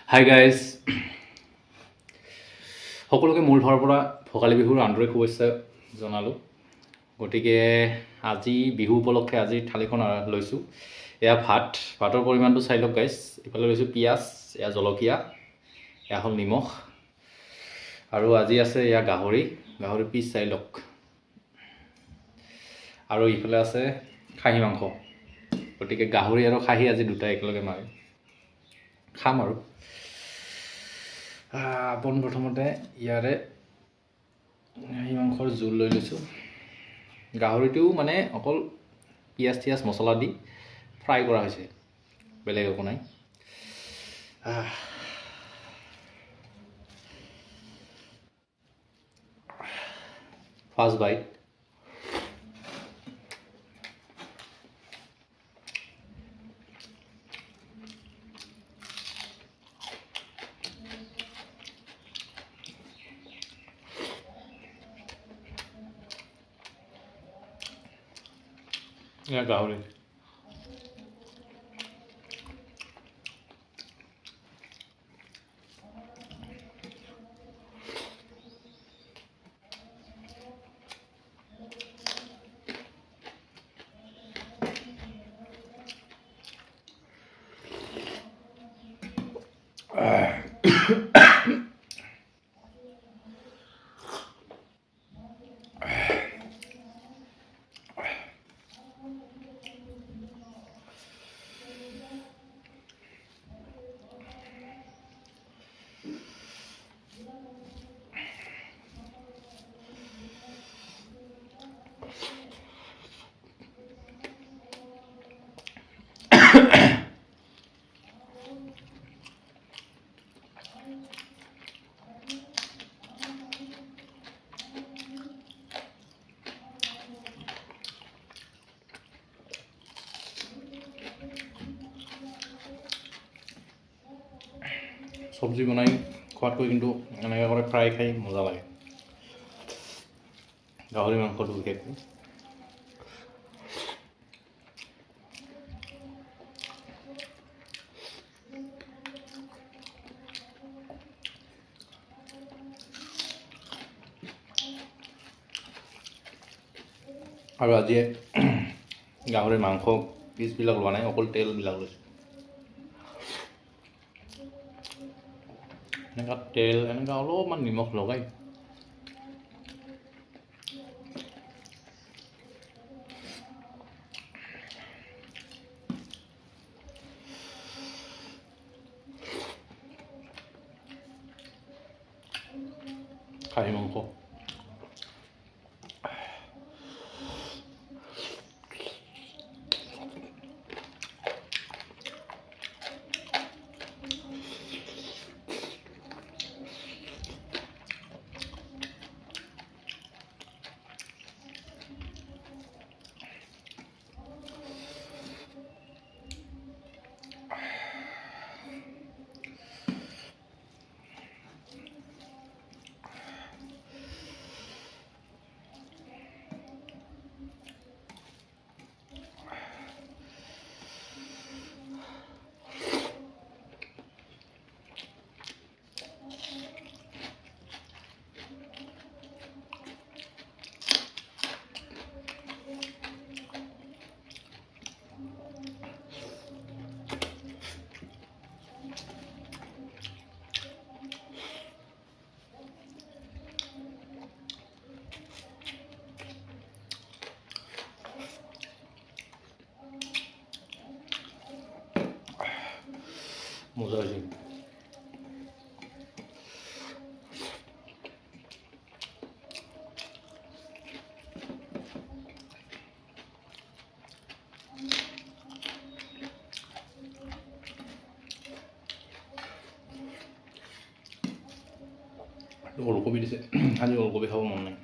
Hi guys, সকলোকে মোৰ ফালৰ পৰা ভোগালী বিহুৰ আন্তৰিক শুভেচ্ছা জনালোঁ। গতিকে আজি বিহু উপলক্ষে আজি থালিখন লৈছোঁ। এয়া ভাতৰ পৰিমাণটো চাই লওক গাইজ। ইফালে লৈছোঁ পিঁয়াজ, এয়া জলকীয়া, এয়া হ'ল নিমখ, আৰু আজি আছে এয়া গাহৰি পিচ চাই লওক, আৰু ইফালে আছে খাহী মাংস। গতিকে গাহৰি আৰু খাহী আজি দুটাই একেলগে মাৰে, খাম আৰু। প্ৰথমতে ইয়াৰে খাহী মাংসৰ জোল লৈ লৈছোঁ। গাহৰিটোও মানে অকল পিঁয়াজ মছলা দি ফ্ৰাই কৰা হৈছে, বেলেগ একো নাই। First bite. এয়া গাহৰি। চব্জি বনাই খোৱাতকৈ কিন্তু এনেকৈ কৰি ফ্ৰাই খাই মজা লাগে, গাহৰি মাংসটো বিশেষকৈ। আৰু আজি গাহৰিৰ মাংস পিচবিলাক লোৱা নাই, অকল তেলবিলাক লৈছোঁ। এনেকুৱা তেল, এনেকুৱা অলপমান নিমখ লগাই খাহী মাংস। মজা হৈছে। ওলকবি দিছে, আজি ওলকবি খাব মন নাই।